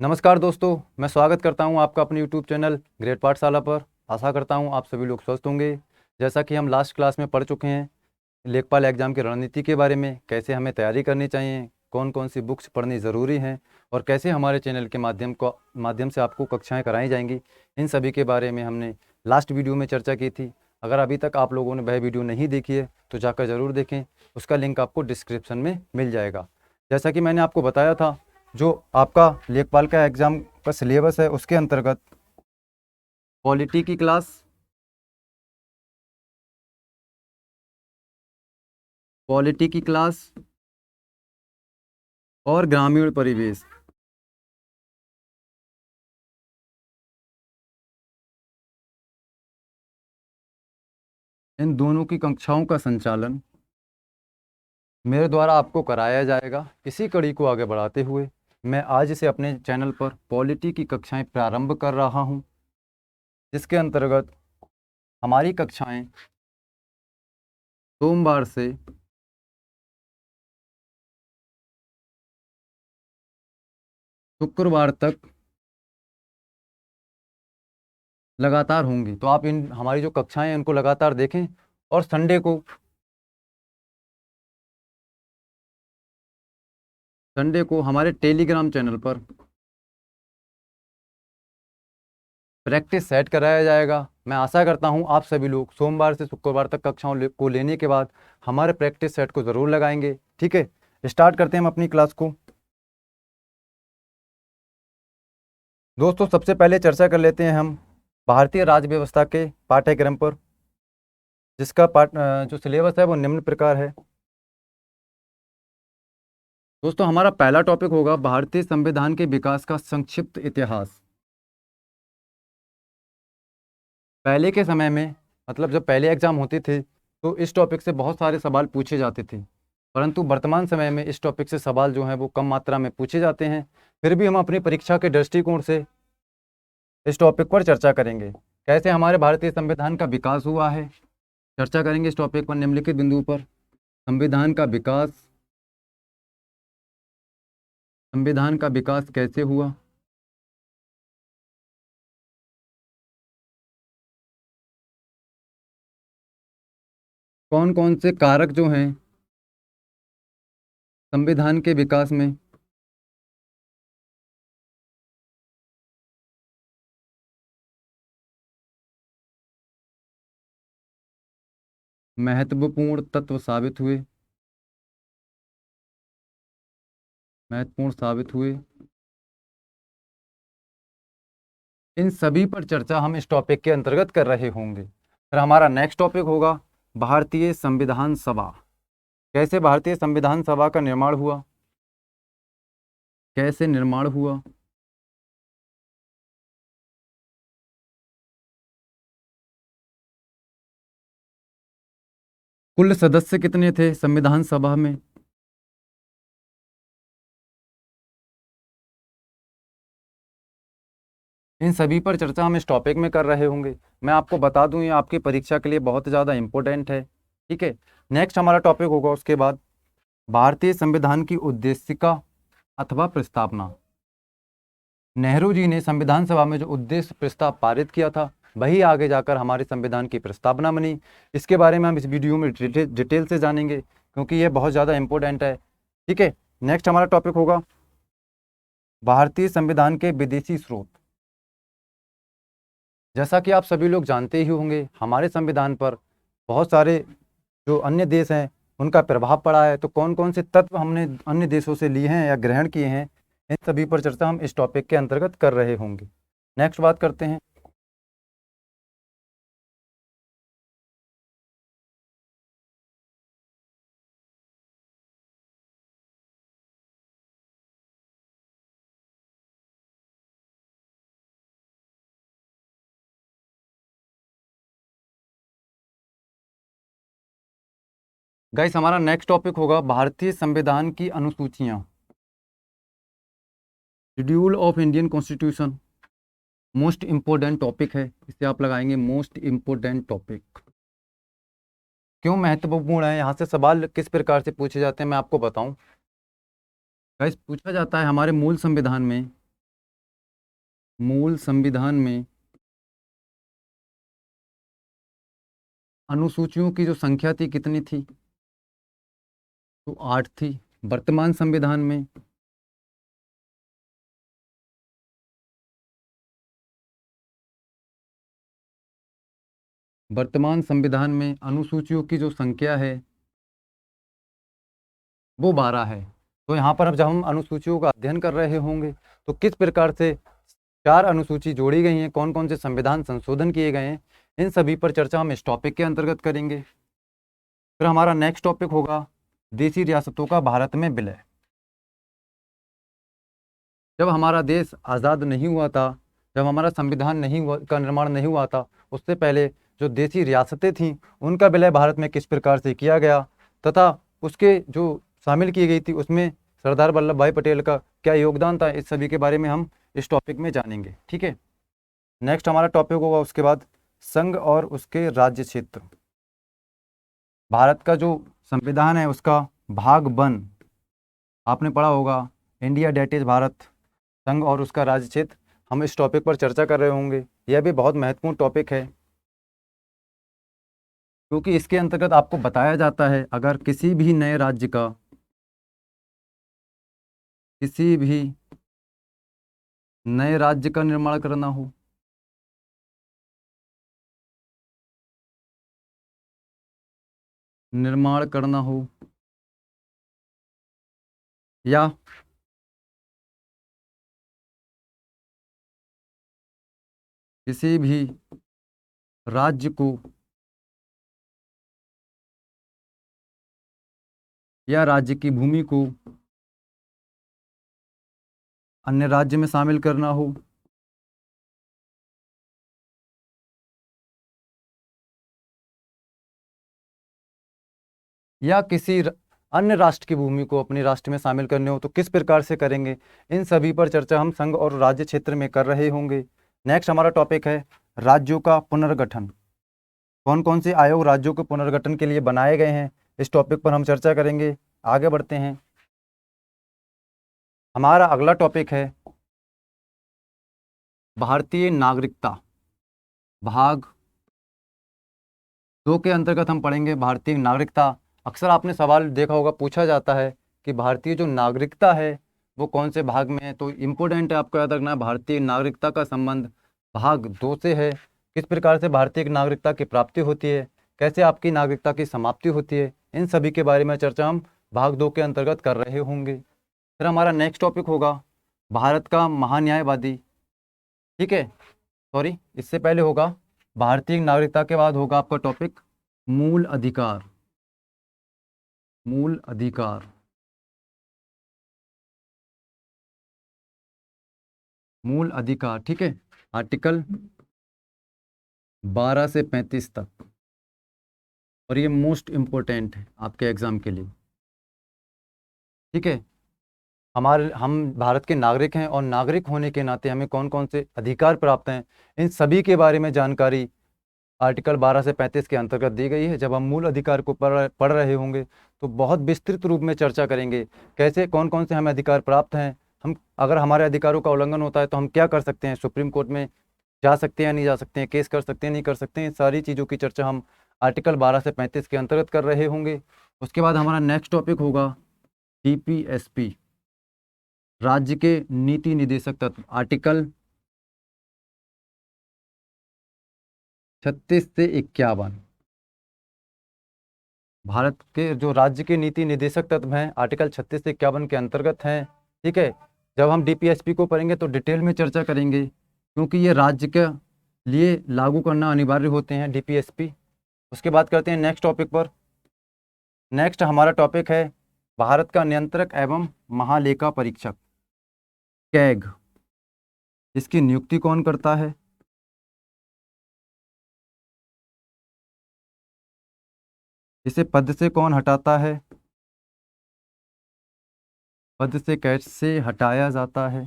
नमस्कार दोस्तों, मैं स्वागत करता हूं आपका अपने YouTube चैनल ग्रेड पाठशाला पर। आशा करता हूं आप सभी लोग स्वस्थ होंगे। जैसा कि हम लास्ट क्लास में पढ़ चुके हैं लेखपाल एग्ज़ाम की रणनीति के बारे में, कैसे हमें तैयारी करनी चाहिए, कौन कौन सी बुक्स पढ़नी ज़रूरी हैं और कैसे हमारे चैनल के माध्यम से आपको कक्षाएँ कराई जाएंगी, इन सभी के बारे में हमने लास्ट वीडियो में चर्चा की थी। अगर अभी तक आप लोगों ने वह वीडियो नहीं देखी है तो जाकर ज़रूर देखें, उसका लिंक आपको डिस्क्रिप्शन में मिल जाएगा। जैसा कि मैंने आपको बताया था, जो आपका लेखपाल का एग्ज़ाम का सिलेबस है उसके अंतर्गत पॉलिटी की क्लास और ग्रामीण परिवेश, इन दोनों की कक्षाओं का संचालन मेरे द्वारा आपको कराया जाएगा। इसी कड़ी को आगे बढ़ाते हुए मैं आज से अपने चैनल पर पॉलिटी की कक्षाएं प्रारंभ कर रहा हूं, जिसके अंतर्गत हमारी कक्षाएं सोमवार से शुक्रवार तक लगातार होंगी। तो आप इन हमारी जो कक्षाएं हैं उनको लगातार देखें और संडे को हमारे टेलीग्राम चैनल पर प्रैक्टिस सेट कराया जाएगा। मैं आशा करता हूं आप सभी लोग सोमवार से शुक्रवार तक कक्षाओं को लेने के बाद हमारे प्रैक्टिस सेट को ज़रूर लगाएंगे। ठीक है, स्टार्ट करते हैं हम अपनी क्लास को। दोस्तों, सबसे पहले चर्चा कर लेते हैं हम भारतीय राज्य व्यवस्था के पाठ्यक्रम पर, जिसका जो सिलेबस है वो निम्न प्रकार है। दोस्तों, हमारा पहला टॉपिक होगा भारतीय संविधान के विकास का संक्षिप्त इतिहास। पहले के समय में, मतलब जब पहले एग्जाम होते थे तो इस टॉपिक से बहुत सारे सवाल पूछे जाते थे, परंतु वर्तमान समय में इस टॉपिक से सवाल जो हैं वो कम मात्रा में पूछे जाते हैं। फिर भी हम अपनी परीक्षा के दृष्टिकोण से इस टॉपिक पर चर्चा करेंगे, कैसे हमारे भारतीय संविधान का विकास हुआ है। चर्चा करेंगे इस टॉपिक पर निम्नलिखित बिंदुओं पर: संविधान का विकास कैसे हुआ, कौन कौन से कारक जो हैं संविधान के विकास में महत्वपूर्ण साबित हुए, इन सभी पर चर्चा हम इस टॉपिक के अंतर्गत कर रहे होंगे। फिर हमारा नेक्स्ट टॉपिक होगा भारतीय संविधान सभा। कैसे भारतीय संविधान सभा का निर्माण हुआ, कैसे निर्माण हुआ, कुल सदस्य कितने थे संविधान सभा में, इन सभी पर चर्चा हम इस टॉपिक में कर रहे होंगे। मैं आपको बता दूं, ये आपकी परीक्षा के लिए बहुत ज़्यादा इंपॉर्टेंट है। ठीक है, नेक्स्ट हमारा टॉपिक होगा उसके बाद भारतीय संविधान की उद्देशिका अथवा प्रस्तावना। नेहरू जी ने संविधान सभा में जो उद्देश्य प्रस्ताव पारित किया था वही आगे जाकर हमारे संविधान की प्रस्तावना बनी। इसके बारे में हम इस वीडियो में डिटेल से जानेंगे, क्योंकि ये बहुत ज़्यादा इंपॉर्टेंट है। ठीक है, नेक्स्ट हमारा टॉपिक होगा भारतीय संविधान के विदेशी स्रोत। जैसा कि आप सभी लोग जानते ही होंगे, हमारे संविधान पर बहुत सारे जो अन्य देश हैं उनका प्रभाव पड़ा है। तो कौन कौन से तत्व हमने अन्य देशों से लिए हैं या ग्रहण किए हैं, इन सभी पर चर्चा हम इस टॉपिक के अंतर्गत कर रहे होंगे। नेक्स्ट बात करते हैं गाइस, हमारा नेक्स्ट टॉपिक होगा भारतीय संविधान की अनुसूचियां, schedule of Indian constitution. Most important topic है, इसे आप लगाएंगे मोस्ट इंपोर्टेंट टॉपिक। क्यों महत्वपूर्ण है, यहाँ से सवाल किस प्रकार से पूछे जाते हैं मैं आपको बताऊं। गाइस, पूछा जाता है हमारे मूल संविधान में मूल संविधान में अनुसूचियों की जो संख्या थी कितनी थी? तो 8 थी। वर्तमान संविधान में अनुसूचियों की जो संख्या है वो 12 है। तो यहाँ पर अब जब हम अनुसूचियों का अध्ययन कर रहे होंगे तो किस प्रकार से 4 अनुसूची जोड़ी गई हैं, कौन कौन से संविधान संशोधन किए गए हैं, इन सभी पर चर्चा हम इस टॉपिक के अंतर्गत करेंगे। फिर हमारा नेक्स्ट टॉपिक होगा देशी रियासतों का भारत में विलय। जब हमारा देश आज़ाद नहीं हुआ था, जब हमारा संविधान का निर्माण नहीं हुआ था, उससे पहले जो देशी रियासतें थीं उनका विलय भारत में किस प्रकार से किया गया तथा उसके जो शामिल की गई थी उसमें सरदार वल्लभ भाई पटेल का क्या योगदान था, इस सभी के बारे में हम इस टॉपिक में जानेंगे। ठीक है, नेक्स्ट हमारा टॉपिक होगा उसके बाद संघ और उसके राज्य क्षेत्र। भारत का जो संविधान है उसका भाग 1 आपने पढ़ा होगा, इंडिया डेट इज भारत, संघ और उसका राज्य क्षेत्र। हम इस टॉपिक पर चर्चा कर रहे होंगे। यह भी बहुत महत्वपूर्ण टॉपिक है क्योंकि इसके अंतर्गत आपको बताया जाता है अगर किसी भी नए राज्य का निर्माण करना हो, या किसी भी राज्य को या राज्य की भूमि को अन्य राज्य में शामिल करना हो, या किसी अन्य राष्ट्र की भूमि को अपने राष्ट्र में शामिल करने हो तो किस प्रकार से करेंगे, इन सभी पर चर्चा हम संघ और राज्य क्षेत्र में कर रहे होंगे। नेक्स्ट हमारा टॉपिक है राज्यों का पुनर्गठन। कौन कौन से आयोग राज्यों के पुनर्गठन के लिए बनाए गए हैं, इस टॉपिक पर हम चर्चा करेंगे। आगे बढ़ते हैं। हमारा अगला टॉपिक है भारतीय नागरिकता। भाग 2 के अंतर्गत हम पढ़ेंगे भारतीय नागरिकता। अक्सर आपने सवाल देखा होगा, पूछा जाता है कि भारतीय जो नागरिकता है वो कौन से भाग में है, तो इम्पोर्टेंट है आपको याद रखना, भारतीय नागरिकता का संबंध भाग 2 से है। किस प्रकार से भारतीय नागरिकता की प्राप्ति होती है, कैसे आपकी नागरिकता की समाप्ति होती है, इन सभी के बारे में चर्चा हम भाग 2 के अंतर्गत कर रहे होंगे। फिर हमारा नेक्स्ट टॉपिक होगा भारत का महान्यायवादी। ठीक है, सॉरी, इससे पहले होगा भारतीय नागरिकता के बाद होगा आपका टॉपिक मूल अधिकार। मूल अधिकार, मूल अधिकार, ठीक है, आर्टिकल 12 से 35 तक, और ये मोस्ट इम्पोर्टेंट है आपके एग्जाम के लिए। ठीक है, हम भारत के नागरिक हैं और नागरिक होने के नाते हमें कौन कौन से अधिकार प्राप्त हैं, इन सभी के बारे में जानकारी आर्टिकल 12 से 35 के अंतर्गत दी गई है। जब हम मूल अधिकार को पढ़ रहे होंगे तो बहुत विस्तृत रूप में चर्चा करेंगे, कैसे कौन कौन से हमें अधिकार प्राप्त हैं, हम अगर हमारे अधिकारों का उल्लंघन होता है तो हम क्या कर सकते हैं, सुप्रीम कोर्ट में जा सकते हैं या नहीं जा सकते हैं, केस कर सकते हैं नहीं कर सकते हैं, सारी चीज़ों की चर्चा हम आर्टिकल 12 से 35 के अंतर्गत कर रहे होंगे। उसके बाद हमारा नेक्स्ट टॉपिक होगा डीपीएसपी, राज्य के नीति निदेशक तत्व, आर्टिकल 36 से 51। भारत के जो राज्य के नीति निदेशक तत्व हैं आर्टिकल 36 से 51 के अंतर्गत हैं। ठीक है, जब हम डीपीएसपी को पढ़ेंगे तो डिटेल में चर्चा करेंगे क्योंकि ये राज्य के लिए लागू करना अनिवार्य होते हैं डीपीएसपी। उसके बाद करते हैं नेक्स्ट टॉपिक पर। नेक्स्ट हमारा टॉपिक है भारत का नियंत्रक एवं महालेखा परीक्षक, कैग। इसकी नियुक्ति कौन करता है, इसे पद से कौन हटाता है, पद से कैसे हटाया जाता है,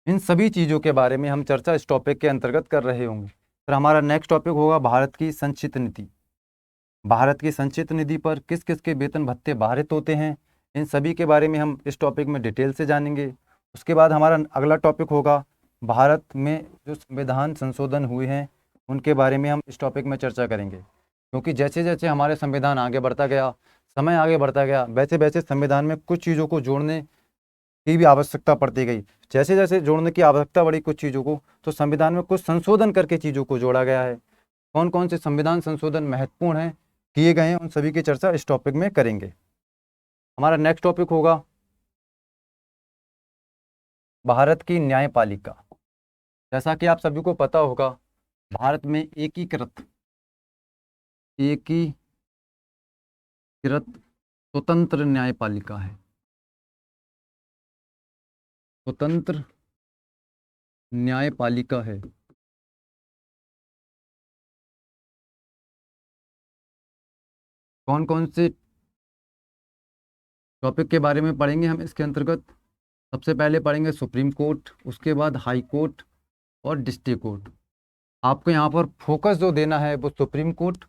इन सभी चीज़ों के बारे में हम चर्चा इस टॉपिक के अंतर्गत कर रहे होंगे। फिर हमारा नेक्स्ट टॉपिक होगा भारत की संचित नीति। भारत की संचित निधि पर किस किस के वेतन भत्ते बारित होते हैं, इन सभी के बारे में हम इस टॉपिक में डिटेल से जानेंगे। उसके बाद हमारा अगला टॉपिक होगा भारत में जो संविधान संशोधन हुए हैं उनके बारे में हम इस टॉपिक में चर्चा करेंगे, क्योंकि जैसे जैसे हमारे संविधान आगे बढ़ता गया, समय आगे बढ़ता गया, वैसे वैसे संविधान में कुछ चीज़ों को जोड़ने की भी आवश्यकता पड़ती गई। जैसे जैसे जोड़ने की आवश्यकता बढ़ी कुछ चीज़ों को, तो संविधान में कुछ संशोधन करके चीज़ों को जोड़ा गया है। कौन कौन से संविधान संशोधन महत्वपूर्ण हैं, किए गए हैं, उन सभी की चर्चा इस टॉपिक में करेंगे। हमारा नेक्स्ट टॉपिक होगा भारत की न्यायपालिका। जैसा कि आप सभी को पता होगा, भारत में एकीकृत स्वतंत्र न्यायपालिका है। स्वतंत्र न्यायपालिका है। कौन कौन से टॉपिक के बारे में पढ़ेंगे हम इसके अंतर्गत? सबसे पहले पढ़ेंगे सुप्रीम कोर्ट, उसके बाद हाई कोर्ट और डिस्ट्रिक्ट कोर्ट। आपको यहाँ पर फोकस जो देना है वो सुप्रीम कोर्ट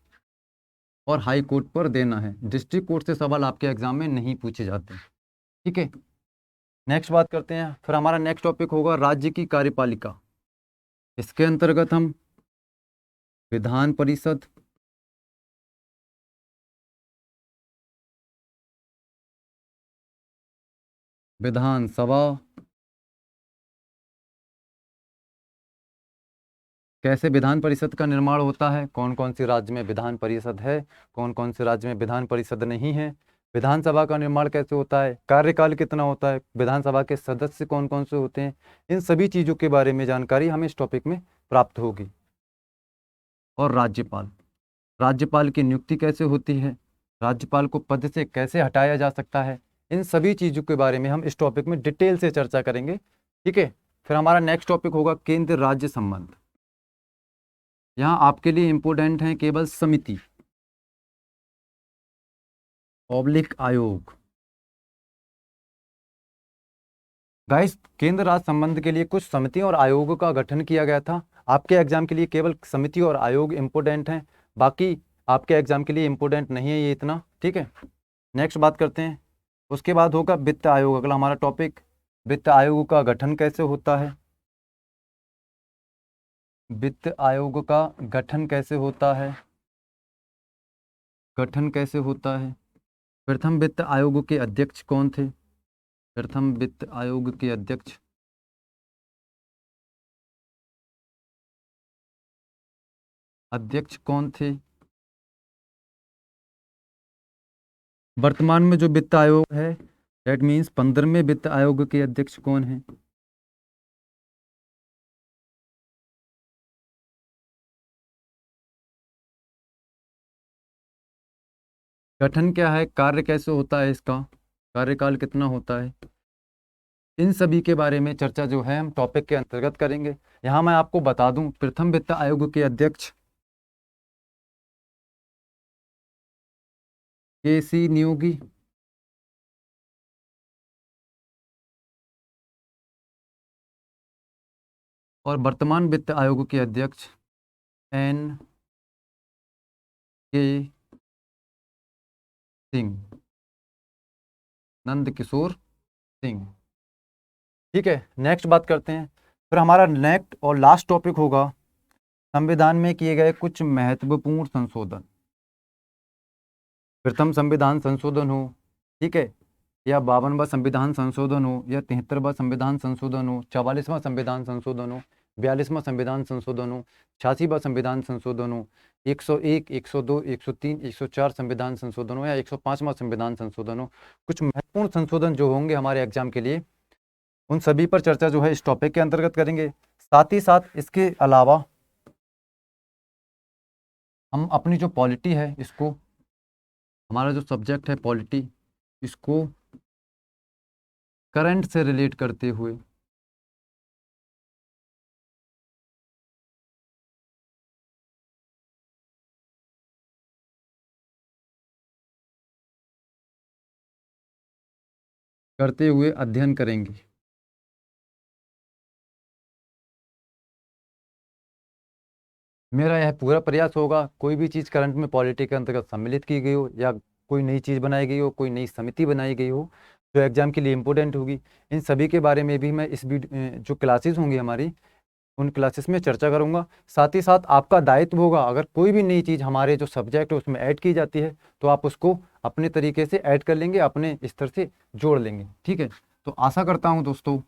और हाई कोर्ट पर देना है। डिस्ट्रिक्ट कोर्ट से सवाल आपके एग्जाम में नहीं पूछे जाते, ठीक है। नेक्स्ट बात करते हैं, फिर हमारा नेक्स्ट टॉपिक होगा राज्य की कार्यपालिका। इसके अंतर्गत हम विधान परिषद, विधानसभा, कैसे विधान परिषद का निर्माण होता है, कौन कौन से राज्य में विधान परिषद है, कौन कौन से राज्य में विधान परिषद नहीं है, विधानसभा का निर्माण कैसे होता है, कार्यकाल कितना होता है, विधानसभा के सदस्य कौन कौन से होते हैं, इन सभी चीज़ों के बारे में जानकारी हमें इस टॉपिक में प्राप्त होगी। और राज्यपाल, राज्यपाल की नियुक्ति कैसे होती है, राज्यपाल को पद से कैसे हटाया जा सकता है, इन सभी चीज़ों के बारे में हम इस टॉपिक में डिटेल से चर्चा करेंगे, ठीक है। फिर हमारा नेक्स्ट टॉपिक होगा केंद्र राज्य संबंध। यहाँ आपके लिए इंपोर्टेंट है केवल समिति, ऑब्लिक आयोग। गाइस, केंद्र राज्य संबंध के लिए कुछ समितियों और आयोगों का गठन किया गया था। आपके एग्जाम के लिए केवल समिति और आयोग इंपोर्टेंट हैं, बाकी आपके एग्जाम के लिए इंपोर्टेंट नहीं है ये इतना, ठीक है। नेक्स्ट बात करते हैं, उसके बाद होगा वित्त आयोग, अगला हमारा टॉपिक। वित्त आयोग का गठन कैसे होता है, वित्त आयोग का गठन कैसे होता है, गठन कैसे होता है। प्रथम वित्त आयोग के अध्यक्ष कौन थे, प्रथम वित्त आयोग के अध्यक्ष कौन थे। वर्तमान में जो वित्त आयोग है, दैट मीन्स 15वें वित्त आयोग के अध्यक्ष कौन हैं? गठन क्या है, कार्य कैसे होता है, इसका कार्यकाल कितना होता है, इन सभी के बारे में चर्चा जो है हम टॉपिक के अंतर्गत करेंगे। यहाँ मैं आपको बता दूं, प्रथम वित्त आयोग के अध्यक्ष केसी नियोगी, और वर्तमान वित्त आयोग के अध्यक्ष एन के सिंह, नंद किशोर सिंह, ठीक है। नेक्स्ट बात करते हैं, फिर हमारा नेक्स्ट और लास्ट टॉपिक होगा संविधान में किए गए कुछ महत्वपूर्ण संशोधन। प्रथम संविधान संशोधन हो, ठीक है, या 52वां संविधान संशोधन हो, या 73वां संविधान संशोधन हो, 44वां संविधान संशोधन हो, 42वां संविधान संशोधन हो, 86वां संविधान संशोधन हो, 101, 102, 103, 104 संविधान संशोधन हो, या 105वां संविधान संशोधन हो, कुछ महत्वपूर्ण संशोधन जो होंगे हमारे एग्जाम के लिए, उन सभी पर चर्चा जो है इस टॉपिक के अंतर्गत करेंगे। साथ ही साथ इसके अलावा हम अपनी जो पॉलिटी है, इसको, हमारा जो सब्जेक्ट है पॉलिटी, इसको करंट से रिलेट करते हुए अध्ययन करेंगे। मेरा यह पूरा प्रयास होगा कोई भी चीज़ करंट में पॉलिटी के अंतर्गत सम्मिलित की गई हो या कोई नई चीज़ बनाई गई हो, कोई नई समिति बनाई गई हो जो एग्ज़ाम के लिए इम्पोर्टेंट होगी, इन सभी के बारे में भी मैं इस जो क्लासेस होंगी हमारी, उन क्लासेस में चर्चा करूंगा। साथ ही साथ आपका दायित्व होगा, अगर कोई भी नई चीज़ हमारे जो सब्जेक्ट है उसमें ऐड की जाती है तो आप उसको अपने तरीके से ऐड कर लेंगे, अपने स्तर से जोड़ लेंगे। ठीक है, तो आशा करता हूँ दोस्तों,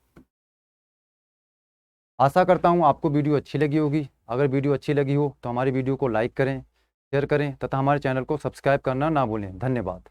आशा करता हूँ आपको वीडियो अच्छी लगी होगी। अगर वीडियो अच्छी लगी हो तो हमारी वीडियो को लाइक करें, शेयर करें तथा हमारे चैनल को सब्सक्राइब करना ना भूलें। धन्यवाद।